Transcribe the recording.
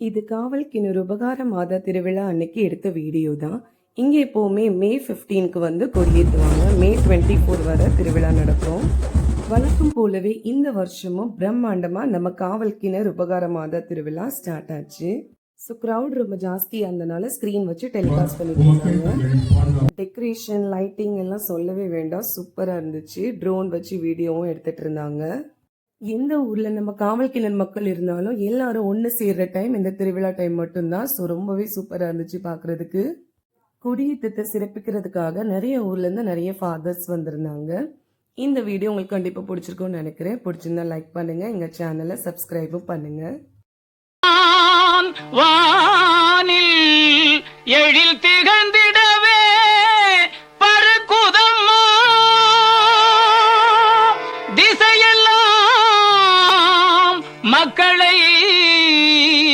இது காவல் கிணறு உபகார மாத திருவிழா அன்னைக்கு எடுத்த வீடியோ தான். இங்கே எப்போவுமே மே 15க்கு வந்து கொடியேற்றுவாங்க. மே 24 வரை திருவிழா நடக்கும். வழக்கம் போலவே இந்த வருஷமும் பிரம்மாண்டமாக நம்ம காவல் கிணறு உபகார மாத திருவிழா ஸ்டார்ட் ஆச்சு. ஸோ க்ரௌட் ரொம்ப ஜாஸ்தி இருந்தனால ஸ்க்ரீன் வச்சு டெலிகாஸ்ட் பண்ணிட்டு இருந்தாங்க. டெக்கரேஷன் லைட்டிங் எல்லாம் சொல்லவே வேண்டாம், சூப்பராக இருந்துச்சு. ட்ரோன் வச்சு வீடியோவும் எடுத்துட்டு இருந்தாங்க. எந்த ஊர்ல நம்ம காவல் கிணறு மக்கள் இருந்தாலும் எல்லாரும் ஒன்று சேர்ற டைம் இந்த திருவிழா டைம் மட்டும்தான். ஸோ ரொம்பவே சூப்பராக இருந்துச்சு பார்க்கறதுக்கு. கொடியேற்றத்தை சிறப்பிக்கிறதுக்காக நிறைய ஊர்ல இருந்து நிறைய ஃபாதர்ஸ் வந்திருந்தாங்க. இந்த வீடியோ உங்களுக்கு கண்டிப்பாக பிடிச்சிருக்கும்னு நினைக்கிறேன். பிடிச்சிருந்தா லைக் பண்ணுங்க, எங்க சேனலை சப்ஸ்கிரைபும் பண்ணுங்க.